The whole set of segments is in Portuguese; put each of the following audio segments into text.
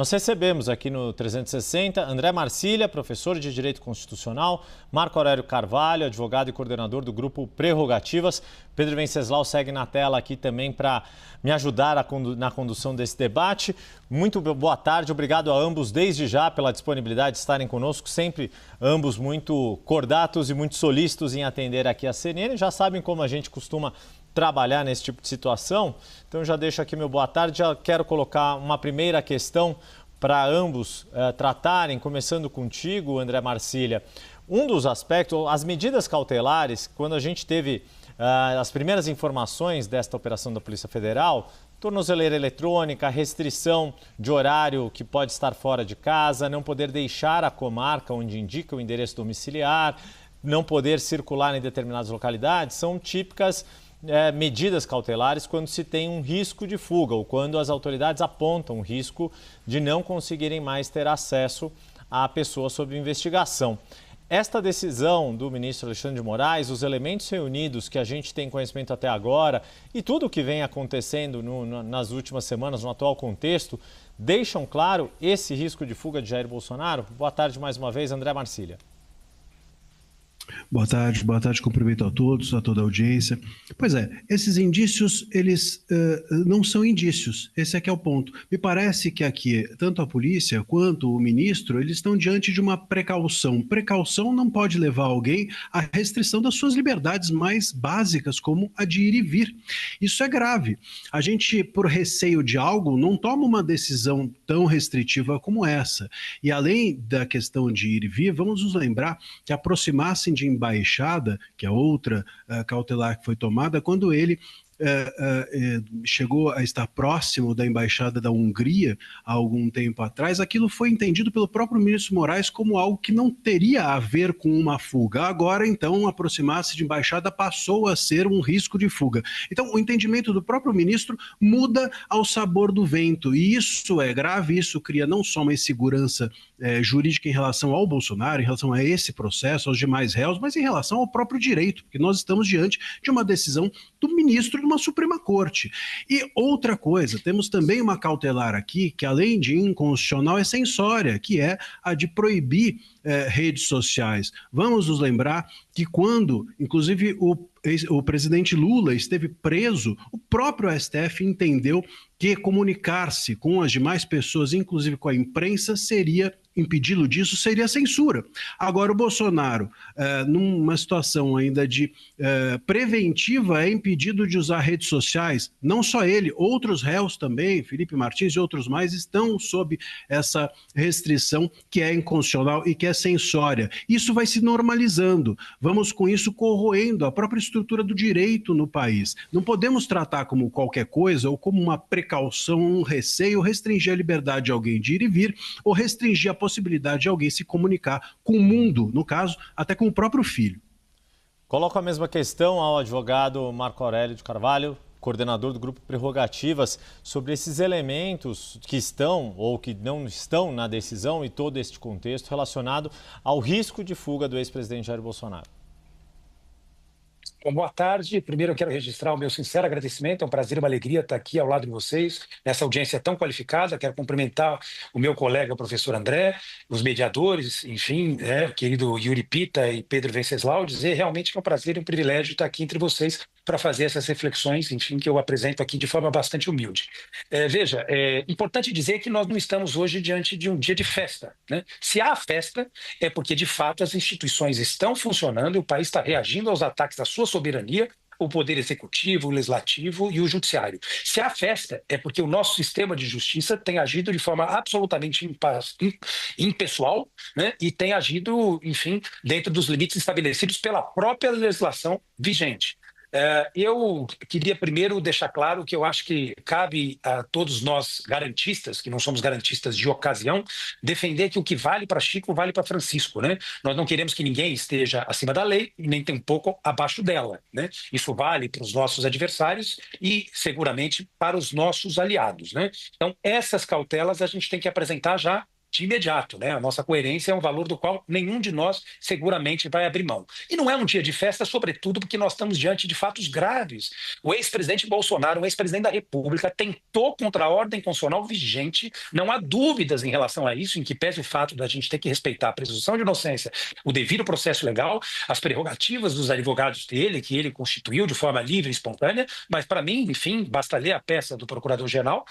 Nós recebemos aqui no 360 André Marcília, professor de Direito Constitucional, Marco Aurélio Carvalho, advogado e coordenador do Grupo Prerrogativas. Pedro Venceslau segue na tela aqui também para me ajudar na condução desse debate. Muito boa tarde, obrigado a ambos desde já pela disponibilidade de estarem conosco, sempre ambos muito cordatos e muito solícitos em atender aqui a CNN. Já sabem como a gente costuma trabalhar nesse tipo de situação, então já deixo aqui meu boa tarde, já quero colocar uma primeira questão para ambos tratarem, começando contigo, André Marcília. Um dos aspectos, as medidas cautelares, quando a gente teve as primeiras informações desta operação da Polícia Federal, tornozeleira eletrônica, restrição de horário que pode estar fora de casa, não poder deixar a comarca onde indica o endereço domiciliar, não poder circular em determinadas localidades, são típicas medidas cautelares quando se tem um risco de fuga ou quando as autoridades apontam o risco de não conseguirem mais ter acesso à pessoa sob investigação. Esta decisão do ministro Alexandre de Moraes, os elementos reunidos que a gente tem conhecimento até agora e tudo o que vem acontecendo nas últimas semanas, no atual contexto, deixam claro esse risco de fuga de Jair Bolsonaro? Boa tarde mais uma vez, André Marcília. Boa tarde, cumprimento a todos, a toda a audiência. Pois é, esses indícios, eles não são indícios, esse é que é o ponto. Me parece que aqui, tanto a polícia quanto o ministro, eles estão diante de uma precaução. Precaução não pode levar alguém à restrição das suas liberdades mais básicas, como a de ir e vir. Isso é grave. A gente, por receio de algo, não toma uma decisão tão restritiva como essa. E além da questão de ir e vir, vamos nos lembrar que aproximar-se de embaixada, que é outra cautelar que foi tomada, quando ele chegou a estar próximo da embaixada da Hungria há algum tempo atrás, aquilo foi entendido pelo próprio ministro Moraes como algo que não teria a ver com uma fuga. Agora, então, aproximar-se de embaixada passou a ser um risco de fuga. Então, o entendimento do próprio ministro muda ao sabor do vento, e isso é grave, isso cria não só uma insegurança jurídica em relação ao Bolsonaro, em relação a esse processo, aos demais réus, mas em relação ao próprio direito, porque nós estamos diante de uma decisão do ministro de uma Suprema Corte. E outra coisa, temos também uma cautelar aqui, que além de inconstitucional é censória, que é a de proibir redes sociais. Vamos nos lembrar que quando, inclusive, o presidente Lula esteve preso, o próprio STF entendeu que comunicar-se com as demais pessoas, inclusive com a imprensa, seria impedi-lo disso, seria censura. Agora, o Bolsonaro, numa situação ainda de preventiva, é impedido de usar redes sociais. Não só ele, outros réus também, Felipe Martins e outros mais, estão sob essa restrição que é inconstitucional e que é censória. Isso vai se normalizando. Vamos, com isso, corroendo a própria estrutura do direito no país. Não podemos tratar como qualquer coisa ou como uma precaução, um receio, restringir a liberdade de alguém de ir e vir ou restringir a possibilidade de alguém se comunicar com o mundo, no caso, até com o próprio filho. Coloco a mesma questão ao advogado Marco Aurélio de Carvalho, coordenador do Grupo Prerrogativas, sobre esses elementos que estão ou que não estão na decisão e todo este contexto relacionado ao risco de fuga do ex-presidente Jair Bolsonaro. Bom, boa tarde. Primeiro eu quero registrar o meu sincero agradecimento. É um prazer e uma alegria estar aqui ao lado de vocês, nessa audiência tão qualificada. Quero cumprimentar o meu colega, o professor André, os mediadores, enfim, o querido Yuri Pita e Pedro Venceslau, dizer realmente que é um prazer e um privilégio estar aqui entre vocês para fazer essas reflexões, enfim, que eu apresento aqui de forma bastante humilde. Veja, é importante dizer que nós não estamos hoje diante de um dia de festa, né? Se há festa, é porque, de fato, as instituições estão funcionando e o país está reagindo aos ataques à sua soberania, o poder executivo, o legislativo e o judiciário. Se há festa, é porque o nosso sistema de justiça tem agido de forma absolutamente impessoal, né? E tem agido, enfim, dentro dos limites estabelecidos pela própria legislação vigente. Eu queria primeiro deixar claro que eu acho que cabe a todos nós garantistas, que não somos garantistas de ocasião, defender que o que vale para Chico vale para Francisco, né? Nós não queremos que ninguém esteja acima da lei e nem tampouco abaixo dela, né? Isso vale para os nossos adversários e seguramente para os nossos aliados, né? Então, essas cautelas a gente tem que apresentar já de imediato, né? A nossa coerência é um valor do qual nenhum de nós seguramente vai abrir mão. E não é um dia de festa, sobretudo porque nós estamos diante de fatos graves. O ex-presidente Bolsonaro, o ex-presidente da República, tentou contra a ordem constitucional vigente, não há dúvidas em relação a isso, em que pese o fato da gente ter que respeitar a presunção de inocência, o devido processo legal, as prerrogativas dos advogados dele, que ele constituiu de forma livre e espontânea, mas para mim, enfim, basta ler a peça do Procurador-Geral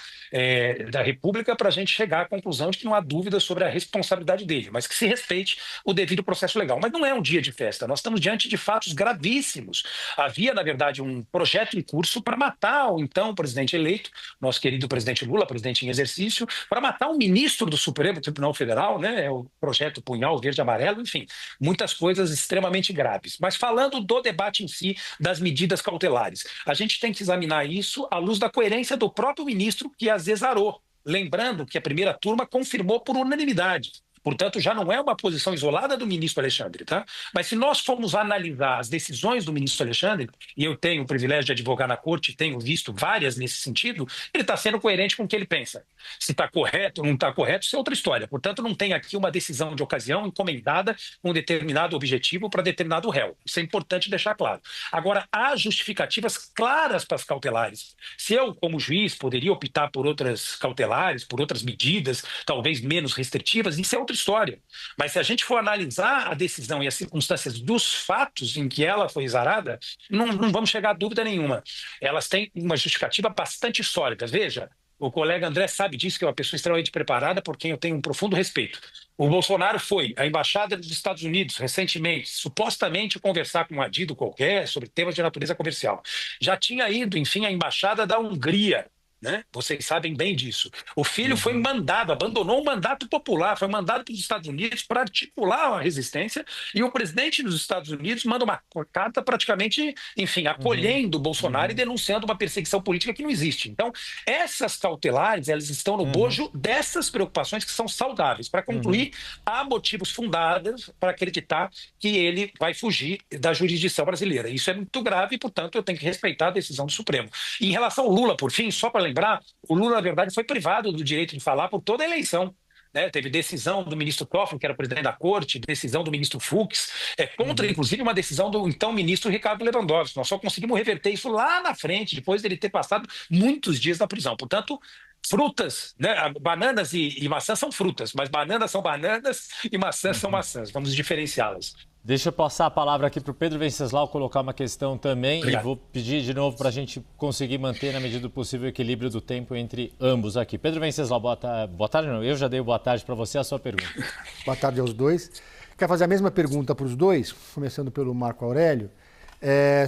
da República para a gente chegar à conclusão de que não há dúvida sobre a responsabilidade dele, mas que se respeite o devido processo legal. Mas não é um dia de festa, nós estamos diante de fatos gravíssimos. Havia, na verdade, um projeto em curso para matar o então presidente eleito, nosso querido presidente Lula, presidente em exercício, para matar um ministro do Supremo Tribunal Federal, né? O projeto Punhal Verde e Amarelo, enfim, muitas coisas extremamente graves. Mas falando do debate em si, das medidas cautelares, a gente tem que examinar isso à luz da coerência do próprio ministro que as exarou. Lembrando que a primeira turma confirmou por unanimidade. Portanto, já não é uma posição isolada do ministro Alexandre, tá? Mas se nós formos analisar as decisões do ministro Alexandre, e eu tenho o privilégio de advogar na corte, tenho visto várias nesse sentido, ele está sendo coerente com o que ele pensa. Se está correto ou não está correto, isso é outra história. Portanto, não tem aqui uma decisão de ocasião encomendada com um determinado objetivo para determinado réu. Isso é importante deixar claro. Agora, há justificativas claras para as cautelares. Se eu, como juiz, poderia optar por outras cautelares, por outras medidas, talvez menos restritivas, isso é outra história. Mas se a gente for analisar a decisão e as circunstâncias dos fatos em que ela foi exarada, não vamos chegar a dúvida nenhuma. Elas têm uma justificativa bastante sólida. Veja, o colega André sabe disso, que é uma pessoa extremamente preparada, por quem eu tenho um profundo respeito. O Bolsonaro foi à Embaixada dos Estados Unidos recentemente, supostamente conversar com um adido qualquer sobre temas de natureza comercial. Já tinha ido, enfim, à Embaixada da Hungria, né? Vocês sabem bem disso. O filho foi mandado, abandonou o mandato popular, foi mandado para os Estados Unidos para articular a resistência, e o presidente dos Estados Unidos manda uma carta praticamente, enfim, acolhendo o Bolsonaro e denunciando uma perseguição política que não existe. Então, essas cautelares, elas estão no bojo dessas preocupações que são saudáveis. Para concluir, há motivos fundados para acreditar que ele vai fugir da jurisdição brasileira. Isso é muito grave e, portanto, eu tenho que respeitar a decisão do Supremo. E em relação ao Lula, por fim, só para lembrar, o Lula, na verdade, foi privado do direito de falar por toda a eleição. Né? Teve decisão do ministro Toffoli, que era presidente da corte, decisão do ministro Fux, contra, inclusive, uma decisão do então ministro Ricardo Lewandowski. Nós só conseguimos reverter isso lá na frente, depois dele ter passado muitos dias na prisão. Portanto, frutas, né? Bananas e maçãs são frutas, mas bananas são bananas e maçãs são maçãs. Vamos diferenciá-las. Deixa eu passar a palavra aqui para o Pedro Venceslau colocar uma questão também. Obrigado. E vou pedir de novo para a gente conseguir manter, na medida do possível, o equilíbrio do tempo entre ambos aqui. Pedro Venceslau, boa tarde. Não, eu já dei boa tarde para você, a sua pergunta. Boa tarde aos dois. Quero fazer a mesma pergunta para os dois, começando pelo Marco Aurélio,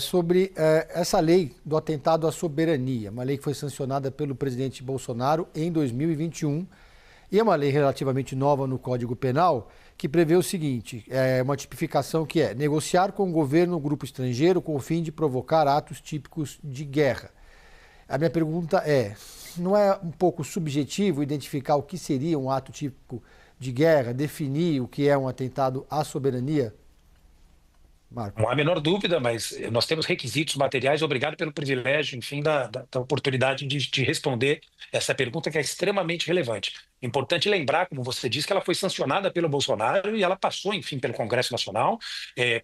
sobre essa lei do atentado à soberania, uma lei que foi sancionada pelo presidente Bolsonaro em 2021, e é uma lei relativamente nova no Código Penal, que prevê o seguinte, uma tipificação que é negociar com o governo ou grupo estrangeiro com o fim de provocar atos típicos de guerra. A minha pergunta não é um pouco subjetivo identificar o que seria um ato típico de guerra, definir o que é um atentado à soberania? Marco. Não há a menor dúvida, mas nós temos requisitos materiais. Obrigado pelo privilégio, enfim, da oportunidade de responder essa pergunta que é extremamente relevante. Importante lembrar, como você disse, que ela foi sancionada pelo Bolsonaro e ela passou, enfim, pelo Congresso Nacional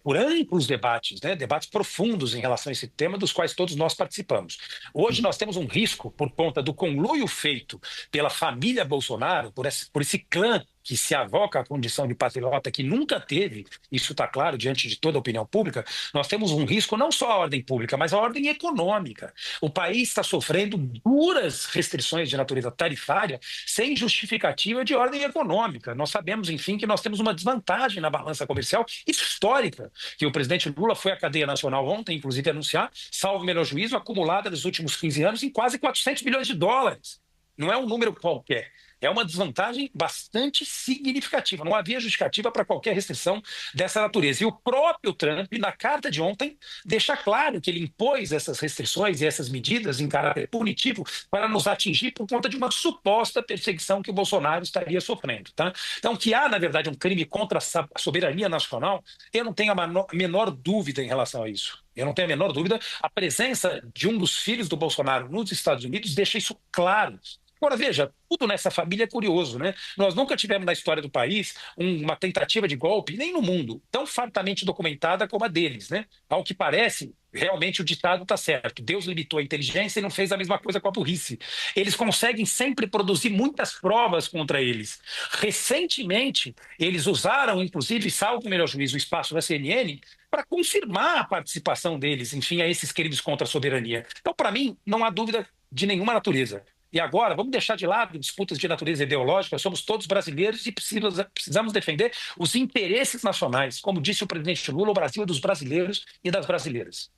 por amplos debates, né? Debates profundos em relação a esse tema, dos quais todos nós participamos. Hoje nós temos um risco por conta do conluio feito pela família Bolsonaro, por esse clã que se avoca à condição de patriota, que nunca teve, isso está claro diante de toda a opinião pública. Nós temos um risco não só à ordem pública, mas à ordem econômica. O país está sofrendo duras restrições de natureza tarifária sem justificativa de ordem econômica. Nós sabemos, enfim, que nós temos uma desvantagem na balança comercial histórica, que o presidente Lula foi à cadeia nacional ontem, inclusive, anunciar, salvo melhor juízo, acumulada nos últimos 15 anos em quase 400 bilhões de dólares. Não é um número qualquer. É uma desvantagem bastante significativa. Não havia justificativa para qualquer restrição dessa natureza. E o próprio Trump, na carta de ontem, deixa claro que ele impôs essas restrições e essas medidas em caráter punitivo para nos atingir por conta de uma suposta perseguição que o Bolsonaro estaria sofrendo. Tá? Então, que há, na verdade, um crime contra a soberania nacional, eu não tenho a menor dúvida em relação a isso. Eu não tenho a menor dúvida. A presença de um dos filhos do Bolsonaro nos Estados Unidos deixa isso claro. Agora, veja, tudo nessa família é curioso, né? Nós nunca tivemos na história do país uma tentativa de golpe, nem no mundo, tão fartamente documentada como a deles, né? Ao que parece, realmente o ditado está certo. Deus limitou a inteligência e não fez a mesma coisa com a burrice. Eles conseguem sempre produzir muitas provas contra eles. Recentemente, eles usaram, inclusive, salvo o melhor juízo, o espaço da CNN, para confirmar a participação deles, enfim, a esses crimes contra a soberania. Então, para mim, não há dúvida de nenhuma natureza. E agora, vamos deixar de lado disputas de natureza ideológica, somos todos brasileiros e precisamos defender os interesses nacionais. Como disse o presidente Lula, o Brasil é dos brasileiros e das brasileiras.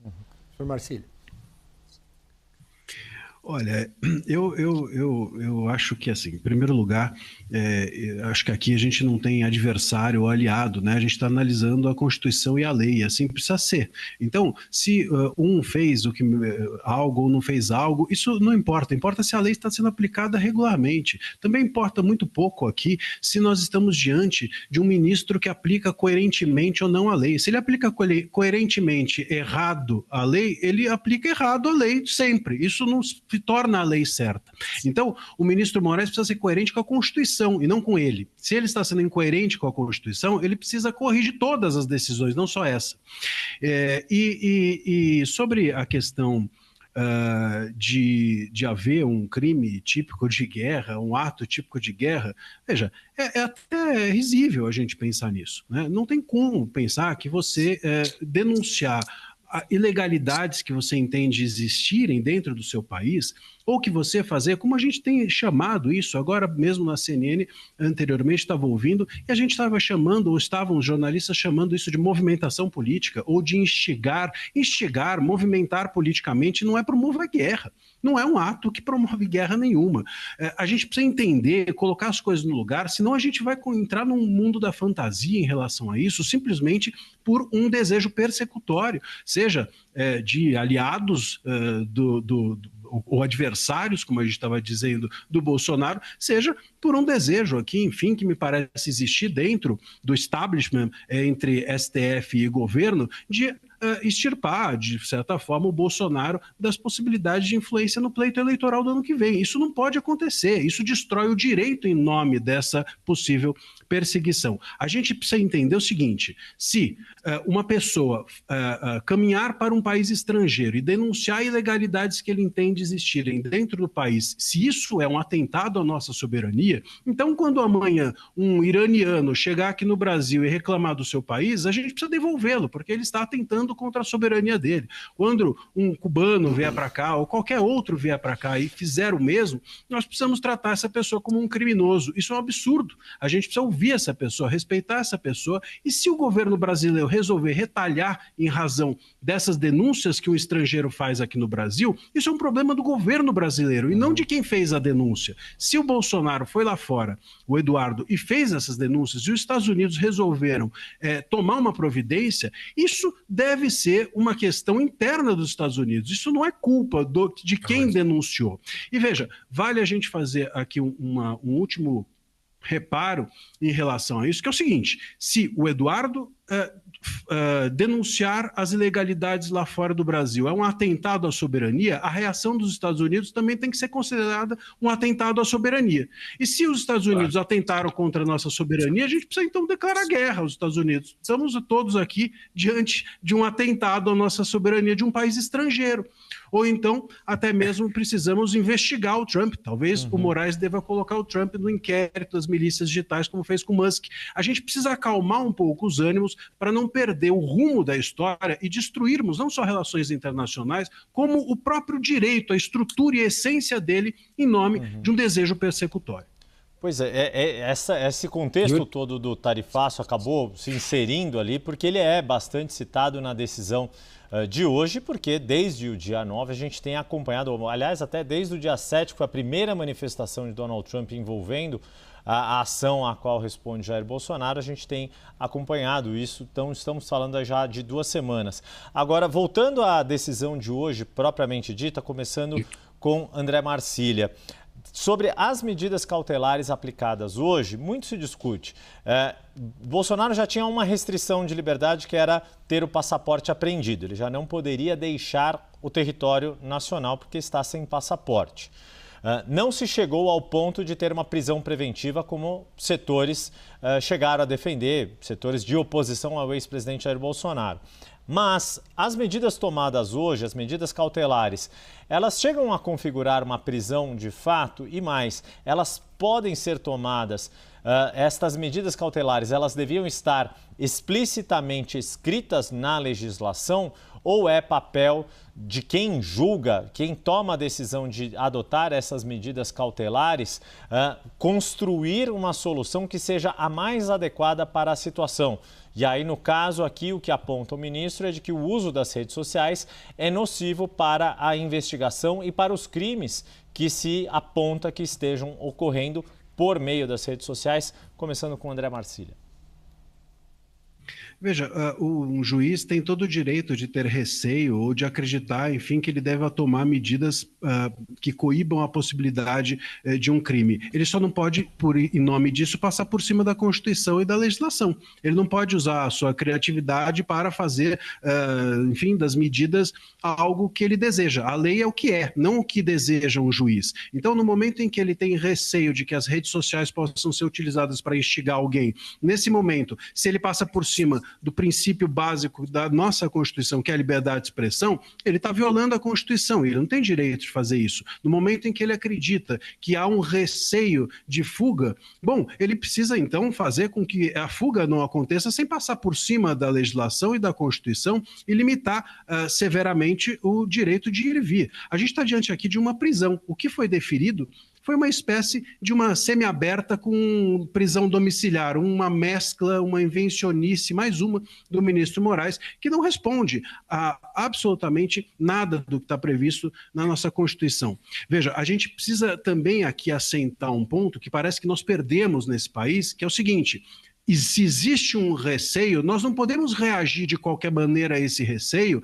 Senhor Marcílio. Olha, eu acho que, assim, em primeiro lugar, acho que aqui a gente não tem adversário ou aliado, né? A gente está analisando a Constituição e a lei, e assim precisa ser. Então, se um fez algo ou não fez algo, isso não importa. Importa se a lei está sendo aplicada regularmente. Também importa muito pouco aqui se nós estamos diante de um ministro que aplica coerentemente ou não a lei. Se ele aplica coerentemente errado a lei, ele aplica errado a lei sempre. Isso não se torna a lei certa. Então, o ministro Moraes precisa ser coerente com a Constituição e não com ele. Se ele está sendo incoerente com a Constituição, ele precisa corrigir todas as decisões, não só essa. E sobre a questão de haver um crime típico de guerra, um ato típico de guerra, veja, é até risível a gente pensar nisso, né? Não tem como pensar que você denunciar ilegalidades que você entende existirem dentro do seu país, ou que você fazer, como a gente tem chamado isso, agora mesmo na CNN, anteriormente estava ouvindo, e a gente estava chamando, ou estavam os jornalistas chamando isso de movimentação política, ou de instigar, movimentar politicamente, não é promover guerra, não é um ato que promove guerra nenhuma. A gente precisa entender, colocar as coisas no lugar, senão a gente vai entrar num mundo da fantasia em relação a isso, simplesmente por um desejo persecutório, seja de aliados ou adversários, como a gente estava dizendo, do Bolsonaro, seja por um desejo aqui, enfim, que me parece existir dentro do establishment entre STF e governo, de extirpar, de certa forma, o Bolsonaro das possibilidades de influência no pleito eleitoral do ano que vem. Isso não pode acontecer, isso destrói o direito em nome dessa possível perseguição. A gente precisa entender o seguinte, se uma pessoa caminhar para um país estrangeiro e denunciar ilegalidades que ele entende existirem dentro do país, se isso é um atentado à nossa soberania, então quando amanhã um iraniano chegar aqui no Brasil e reclamar do seu país, a gente precisa devolvê-lo, porque ele está atentando contra a soberania dele. Quando um cubano vier para cá, ou qualquer outro vier para cá e fizer o mesmo, nós precisamos tratar essa pessoa como um criminoso. Isso é um absurdo. A gente precisa ouvir essa pessoa, respeitar essa pessoa, e se o governo brasileiro resolver retalhar em razão dessas denúncias que um estrangeiro faz aqui no Brasil, isso é um problema do governo brasileiro e não de quem fez a denúncia. Se o Bolsonaro foi lá fora, o Eduardo, e fez essas denúncias, e os Estados Unidos resolveram tomar uma providência, isso deve ser uma questão interna dos Estados Unidos. Isso não é culpa de quem denunciou. E veja, vale a gente fazer aqui um último reparo em relação a isso, que é o seguinte, se o Eduardo denunciar as ilegalidades lá fora do Brasil é um atentado à soberania, a reação dos Estados Unidos também tem que ser considerada um atentado à soberania. E se os Estados Unidos atentaram contra a nossa soberania, a gente precisa então declarar guerra aos Estados Unidos. Estamos todos aqui diante de um atentado à nossa soberania de um país estrangeiro. Ou então, até mesmo precisamos investigar o Trump. Talvez o Moraes deva colocar o Trump no inquérito das milícias digitais, como fez com o Musk. A gente precisa acalmar um pouco os ânimos para não perder o rumo da história e destruirmos não só relações internacionais, como o próprio direito, a estrutura e a essência dele em nome de um desejo persecutório. Pois esse contexto todo do tarifaço acabou se inserindo ali, porque ele é bastante citado na decisão de hoje, porque desde o dia 9 a gente tem acompanhado, aliás, até desde o dia 7, que foi a primeira manifestação de Donald Trump envolvendo a ação a qual responde Jair Bolsonaro, a gente tem acompanhado isso, então estamos falando já de 2 semanas. Agora, voltando à decisão de hoje, propriamente dita, começando com André Marcília. Sobre as medidas cautelares aplicadas hoje, muito se discute. Bolsonaro já tinha uma restrição de liberdade, que era ter o passaporte apreendido. Ele já não poderia deixar o território nacional porque está sem passaporte. não se chegou ao ponto de ter uma prisão preventiva como setores chegaram a defender, setores de oposição ao ex-presidente Jair Bolsonaro. Mas as medidas tomadas hoje, as medidas cautelares, elas chegam a configurar uma prisão de fato e mais, elas podem ser tomadas, estas medidas cautelares, elas deviam estar explicitamente escritas na legislação ou é papel de quem julga, quem toma a decisão de adotar essas medidas cautelares, construir uma solução que seja a mais adequada para a situação? E aí, no caso aqui, o que aponta o ministro é de que o uso das redes sociais é nocivo para a investigação e para os crimes que se aponta que estejam ocorrendo por meio das redes sociais, começando com o André Marcília. Veja, um juiz tem todo o direito de ter receio ou de acreditar, enfim, que ele deve tomar medidas que coíbam a possibilidade de um crime. Ele só não pode, em nome disso, passar por cima da Constituição e da legislação. Ele não pode usar a sua criatividade para fazer, enfim, das medidas algo que ele deseja. A lei é o que é, não o que deseja um juiz. Então, no momento em que ele tem receio de que as redes sociais possam ser utilizadas para instigar alguém, nesse momento, se ele passa por cima do princípio básico da nossa Constituição, que é a liberdade de expressão, ele está violando a Constituição, ele não tem direito de fazer isso. No momento em que ele acredita que há um receio de fuga, bom, ele precisa então fazer com que a fuga não aconteça sem passar por cima da legislação e da Constituição e limitar severamente o direito de ir e vir. A gente está diante aqui de uma prisão. O que foi deferido foi uma espécie de uma semiaberta com prisão domiciliar, uma mescla, uma invencionice, mais uma do ministro Moraes, que não responde a absolutamente nada do que está previsto na nossa Constituição. Veja, a gente precisa também aqui assentar um ponto que parece que nós perdemos nesse país, que é o seguinte: e se existe um receio, nós não podemos reagir de qualquer maneira a esse receio,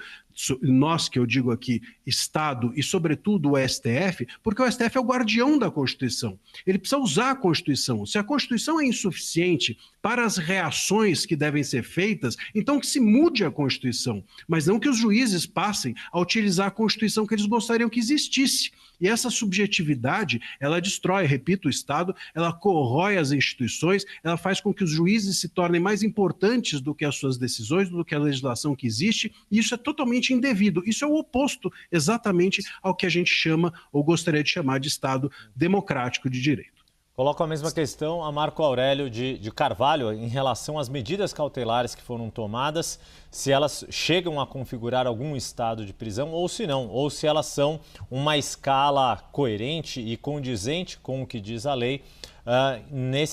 nós que eu digo aqui, Estado e sobretudo o STF, porque o STF é o guardião da Constituição. Ele precisa usar a Constituição. Se a Constituição é insuficiente para as reações que devem ser feitas, então que se mude a Constituição, mas não que os juízes passem a utilizar a Constituição que eles gostariam que existisse. E essa subjetividade, ela destrói, repito, o Estado, ela corrói as instituições, ela faz com que os juízes se tornem mais importantes do que as suas decisões, do que a legislação que existe, e isso é totalmente indevido. Isso é o oposto exatamente ao que a gente chama, ou gostaria de chamar, de Estado democrático de direito. Coloco a mesma questão a Marco Aurélio de Carvalho em relação às medidas cautelares que foram tomadas, se elas chegam a configurar algum estado de prisão ou se não, ou se elas são uma escala coerente e condizente com o que diz a lei,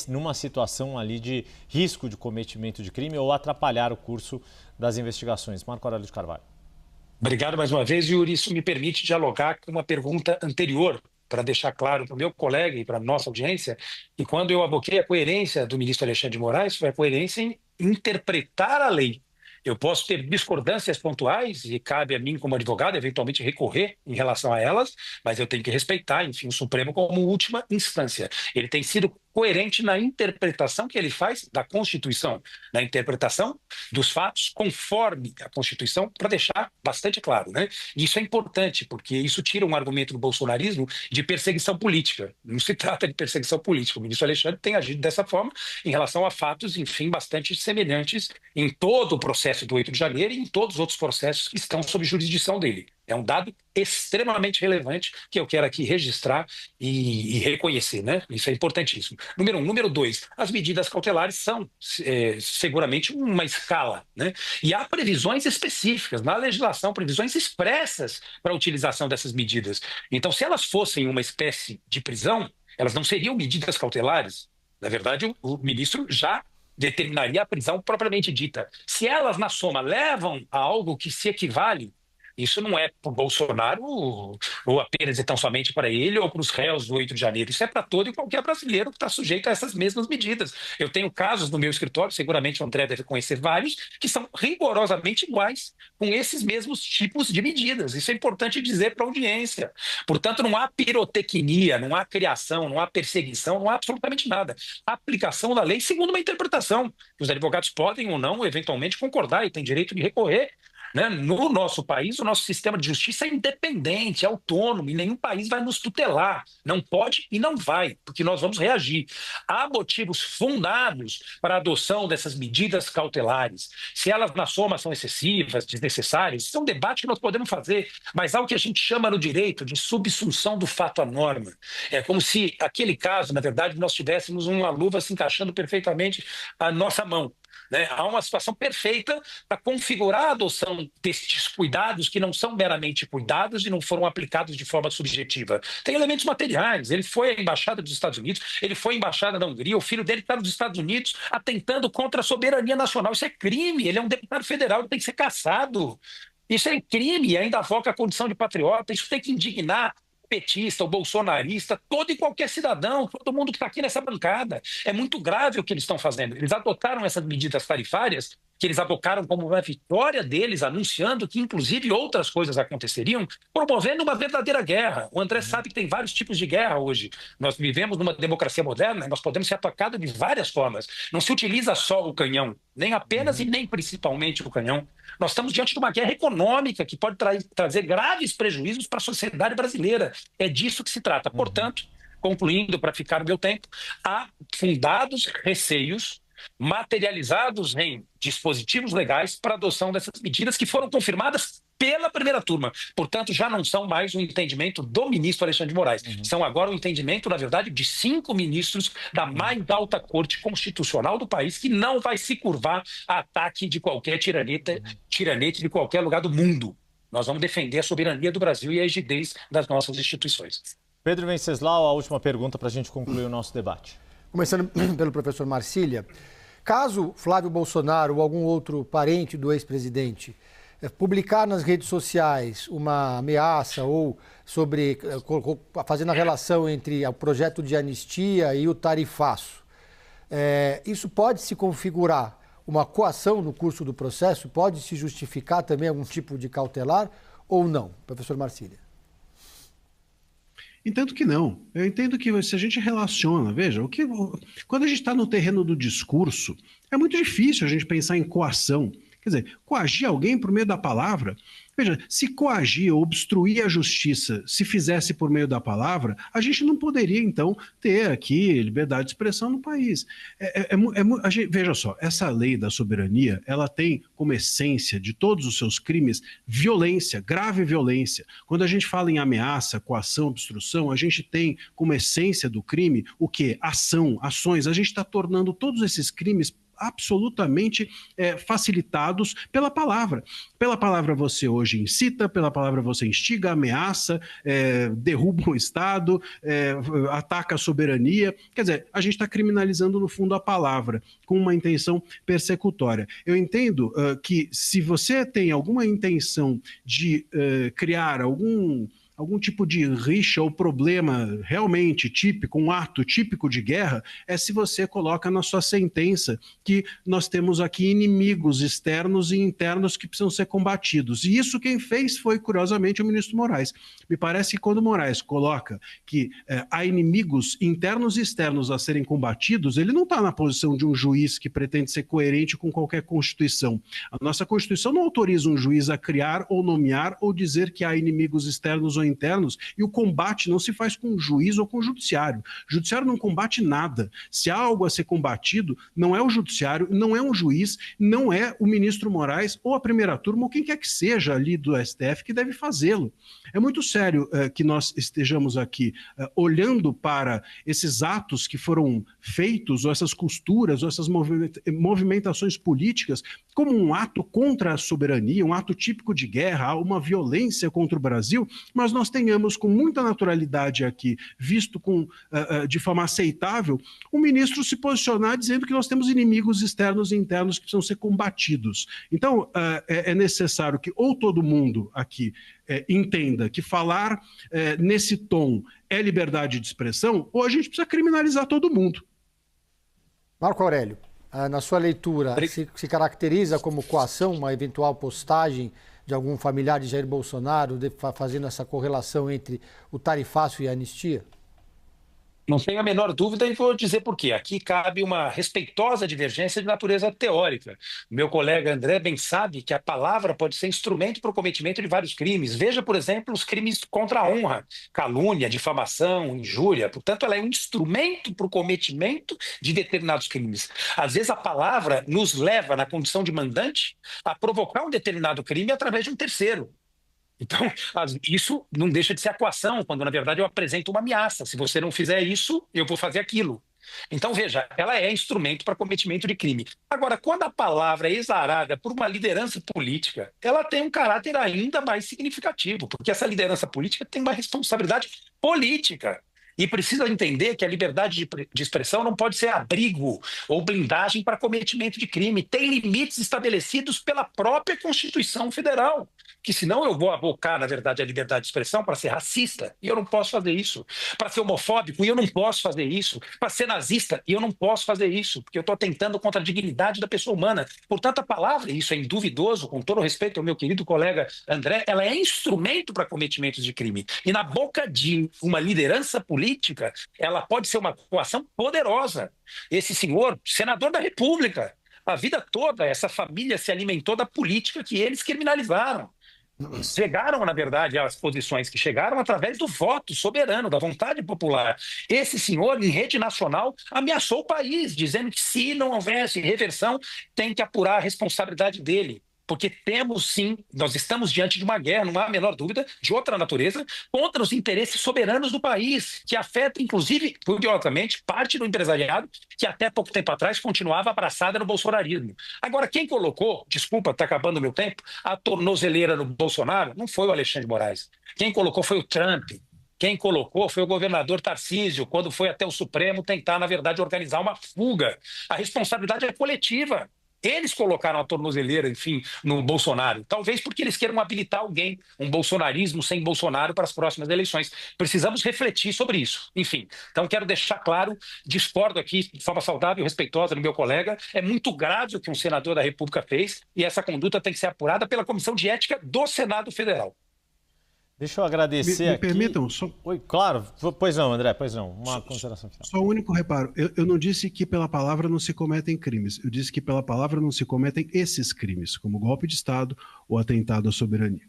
numa situação ali de risco de cometimento de crime ou atrapalhar o curso das investigações. Marco Aurélio de Carvalho. Obrigado mais uma vez, Yuri. Isso me permite dialogar com uma pergunta anterior, para deixar claro para o meu colega e para a nossa audiência, que quando eu aboquei a coerência do ministro Alexandre de Moraes, foi a coerência em interpretar a lei. Eu posso ter discordâncias pontuais e cabe a mim, como advogado, eventualmente recorrer em relação a elas, mas eu tenho que respeitar, enfim, o Supremo como última instância. Ele tem sido coerente na interpretação que ele faz da Constituição, na interpretação dos fatos conforme a Constituição, para deixar bastante claro, né? E isso é importante, porque isso tira um argumento do bolsonarismo de perseguição política. Não se trata de perseguição política. O ministro Alexandre tem agido dessa forma em relação a fatos, enfim, bastante semelhantes em todo o processo do 8 de janeiro e em todos os outros processos que estão sob jurisdição dele. É um dado extremamente relevante que eu quero aqui registrar e reconhecer, né? Isso é importantíssimo. Número 1. Número 2, as medidas cautelares são seguramente uma escala, né? E há previsões específicas na legislação, previsões expressas para a utilização dessas medidas. Então, se elas fossem uma espécie de prisão, elas não seriam medidas cautelares. Na verdade, o ministro já determinaria a prisão propriamente dita. Se elas, na soma, levam a algo que se equivale, isso não é para o Bolsonaro ou apenas e tão somente para ele ou para os réus do 8 de janeiro. Isso é para todo e qualquer brasileiro que está sujeito a essas mesmas medidas. Eu tenho casos no meu escritório, seguramente o André deve conhecer vários, que são rigorosamente iguais com esses mesmos tipos de medidas. Isso é importante dizer para a audiência. Portanto, não há pirotecnia, não há criação, não há perseguição, não há absolutamente nada. A aplicação da lei segundo uma interpretação, que os advogados podem ou não, eventualmente, concordar e têm direito de recorrer né? No nosso país, o nosso sistema de justiça é independente, é autônomo, e nenhum país vai nos tutelar. Não pode e não vai, porque nós vamos reagir. Há motivos fundados para a adoção dessas medidas cautelares. Se elas, na soma, são excessivas, desnecessárias, isso é um debate que nós podemos fazer, mas há o que a gente chama no direito de subsunção do fato à norma. É como se, aquele caso, na verdade, nós tivéssemos uma luva se encaixando perfeitamente à nossa mão. Né? Há uma situação perfeita para configurar a adoção destes cuidados que não são meramente cuidados e não foram aplicados de forma subjetiva. Tem elementos materiais. Ele foi à embaixada dos Estados Unidos, ele foi à embaixada da Hungria, o filho dele está nos Estados Unidos atentando contra a soberania nacional. Isso é crime, ele é um deputado federal, ele tem que ser cassado. Isso é crime e ainda avoca a condição de patriota. Isso tem que indignar o petista, o bolsonarista, todo e qualquer cidadão, todo mundo que está aqui nessa bancada. É muito grave o que eles estão fazendo. Eles adotaram essas medidas tarifárias, que eles abocaram como uma vitória deles, anunciando que, inclusive, outras coisas aconteceriam, promovendo uma verdadeira guerra. O André sabe que tem vários tipos de guerra hoje. Nós vivemos numa democracia moderna, nós podemos ser atacados de várias formas. Não se utiliza só o canhão, nem apenas e nem principalmente o canhão. Nós estamos diante de uma guerra econômica que pode trazer graves prejuízos para a sociedade brasileira. É disso que se trata. Portanto, concluindo, para ficar no meu tempo, há fundados receios materializados em dispositivos legais para adoção dessas medidas que foram confirmadas pela primeira turma. Portanto, já não são mais um entendimento do ministro Alexandre de Moraes. São agora um entendimento, na verdade, de 5 ministros da mais alta corte constitucional do país, que não vai se curvar a ataque de qualquer tiranete de qualquer lugar do mundo. Nós vamos defender a soberania do Brasil e a rigidez das nossas instituições. Pedro Venceslau, a última pergunta para a gente concluir o nosso debate. Começando pelo professor Marcília, caso Flávio Bolsonaro ou algum outro parente do ex-presidente publicar nas redes sociais uma ameaça ou sobre fazendo a relação entre o projeto de anistia e o tarifaço, isso pode se configurar uma coação no curso do processo? Pode se justificar também algum tipo de cautelar ou não? Professor Marcília. Entendo que não. Eu entendo que se a gente relaciona, veja, quando a gente está no terreno do discurso, é muito difícil a gente pensar em coação. Quer dizer, coagir alguém por meio da palavra. Veja, se coagir ou obstruir a justiça se fizesse por meio da palavra, a gente não poderia, então, ter aqui liberdade de expressão no país. Veja só, essa lei da soberania, ela tem como essência de todos os seus crimes violência, grave violência. Quando a gente fala em ameaça, coação, obstrução, a gente tem como essência do crime o quê? Ação, ações. A gente está tornando todos esses crimes absolutamente facilitados pela palavra. Pela palavra você hoje incita, pela palavra você instiga, ameaça, derruba o Estado, ataca a soberania. Quer dizer, a gente está criminalizando no fundo a palavra, com uma intenção persecutória. Eu entendo que se você tem alguma intenção de criar algum tipo de rixa ou problema realmente típico, um ato típico de guerra, é se você coloca na sua sentença que nós temos aqui inimigos externos e internos que precisam ser combatidos. E isso quem fez foi, curiosamente, o ministro Moraes. Me parece que quando Moraes coloca que há inimigos internos e externos a serem combatidos, ele não está na posição de um juiz que pretende ser coerente com qualquer Constituição. A nossa Constituição não autoriza um juiz a criar ou nomear ou dizer que há inimigos externos ou internos, e o combate não se faz com o juiz ou com o judiciário. O judiciário não combate nada. Se há algo a ser combatido, não é o judiciário, não é um juiz, não é o ministro Moraes ou a primeira turma ou quem quer que seja ali do STF que deve fazê-lo. É muito sério que nós estejamos aqui olhando para esses atos que foram feitos, ou essas costuras, ou essas movimentações políticas, como um ato contra a soberania, um ato típico de guerra, uma violência contra o Brasil, mas nós tenhamos com muita naturalidade aqui, visto de forma aceitável, o ministro se posicionar dizendo que nós temos inimigos externos e internos que precisam ser combatidos. Então, é necessário que ou todo mundo aqui entenda que falar nesse tom é liberdade de expressão, ou a gente precisa criminalizar todo mundo. Marco Aurélio, na sua leitura, se caracteriza como coação uma eventual postagem de algum familiar de Jair Bolsonaro fazendo essa correlação entre o tarifaço e a anistia? Não tenho a menor dúvida e vou dizer por quê. Aqui cabe uma respeitosa divergência de natureza teórica. O meu colega André bem sabe que a palavra pode ser instrumento para o cometimento de vários crimes. Veja, por exemplo, os crimes contra a honra, calúnia, difamação, injúria. Portanto, ela é um instrumento para o cometimento de determinados crimes. Às vezes, a palavra nos leva, na condição de mandante, a provocar um determinado crime através de um terceiro. Então, isso não deixa de ser a coação, quando na verdade eu apresento uma ameaça. Se você não fizer isso, eu vou fazer aquilo. Então, veja, ela é instrumento para cometimento de crime. Agora, quando a palavra é exarada por uma liderança política, ela tem um caráter ainda mais significativo, porque essa liderança política tem uma responsabilidade política. E precisa entender que a liberdade de expressão não pode ser abrigo ou blindagem para cometimento de crime. Tem limites estabelecidos pela própria Constituição Federal, que senão eu vou abocar, na verdade, a liberdade de expressão para ser racista, e eu não posso fazer isso. Para ser homofóbico, e eu não posso fazer isso. Para ser nazista, e eu não posso fazer isso, porque eu estou atentando contra a dignidade da pessoa humana. Portanto, a palavra, e isso é induvidoso, com todo o respeito ao meu querido colega André, ela é instrumento para cometimentos de crime. E na boca de uma liderança política, ela pode ser uma coação poderosa. Esse senhor, senador da República, a vida toda, essa família se alimentou da política que eles criminalizaram. Chegaram, na verdade, às posições que chegaram através do voto soberano, da vontade popular. Esse senhor, em rede nacional, ameaçou o país, dizendo que se não houvesse reversão, tem que apurar a responsabilidade dele. Porque temos, sim, nós estamos diante de uma guerra, não há a menor dúvida, de outra natureza, contra os interesses soberanos do país, que afeta, inclusive, curiosamente, parte do empresariado que até pouco tempo atrás continuava abraçada no bolsonarismo. Agora, quem colocou, desculpa, está acabando o meu tempo, a tornozeleira no Bolsonaro não foi o Alexandre de Moraes. Quem colocou foi o Trump. Quem colocou foi o governador Tarcísio, quando foi até o Supremo tentar, na verdade, organizar uma fuga. A responsabilidade é coletiva. Eles colocaram a tornozeleira, enfim, no Bolsonaro. Talvez porque eles queiram habilitar alguém, um bolsonarismo sem Bolsonaro para as próximas eleições. Precisamos refletir sobre isso. Enfim, então quero deixar claro, discordo aqui de forma saudável e respeitosa do meu colega. É muito grave o que um senador da República fez e essa conduta tem que ser apurada pela Comissão de Ética do Senado Federal. Deixa eu agradecer Me aqui. permitam, só... Oi, claro. Pois não, André, pois não. Uma consideração final. Só o único reparo. Eu não disse que pela palavra não se cometem crimes. Eu disse que pela palavra não se cometem esses crimes, como golpe de Estado ou atentado à soberania.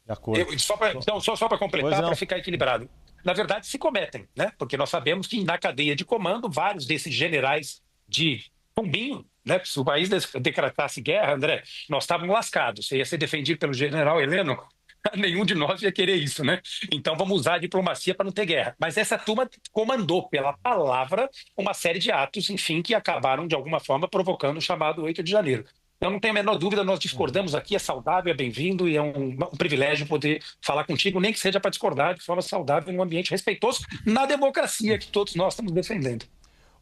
De acordo. Só para completar, para ficar equilibrado. Na verdade, se cometem, né? Porque nós sabemos que na cadeia de comando, vários desses generais de pombinho, né? Se o país decretasse guerra, André, nós estávamos lascados. Você ia ser defendido pelo general Heleno. Nenhum de nós ia querer isso, né? Então vamos usar a diplomacia para não ter guerra. Mas essa turma comandou pela palavra uma série de atos, enfim, que acabaram de alguma forma provocando o chamado 8 de janeiro. Eu não tenho a menor dúvida, nós discordamos aqui, é saudável, é bem-vindo e é um privilégio poder falar contigo, nem que seja para discordar de forma saudável, em um ambiente respeitoso, na democracia que todos nós estamos defendendo.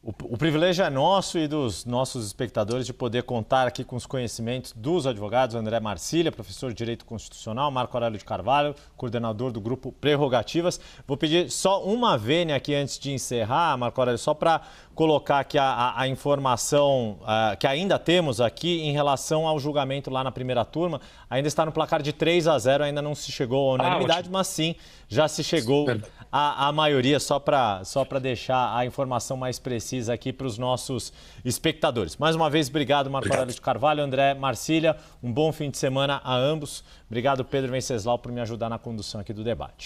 O privilégio é nosso e dos nossos espectadores de poder contar aqui com os conhecimentos dos advogados André Marcília, professor de Direito Constitucional, Marco Aurélio de Carvalho, coordenador do Grupo Prerrogativas. Vou pedir só uma vênia aqui antes de encerrar, Marco Aurélio, só para colocar aqui a informação que ainda temos aqui em relação ao julgamento lá na primeira turma. Ainda está no placar de 3-0, ainda não se chegou à unanimidade, mas sim, já se chegou à maioria, só para deixar a informação mais precisa aqui para os nossos espectadores. Mais uma vez, obrigado, Marco Aurélio de Carvalho, André Marcília. Um bom fim de semana a ambos. Obrigado, Pedro Venceslau, por me ajudar na condução aqui do debate.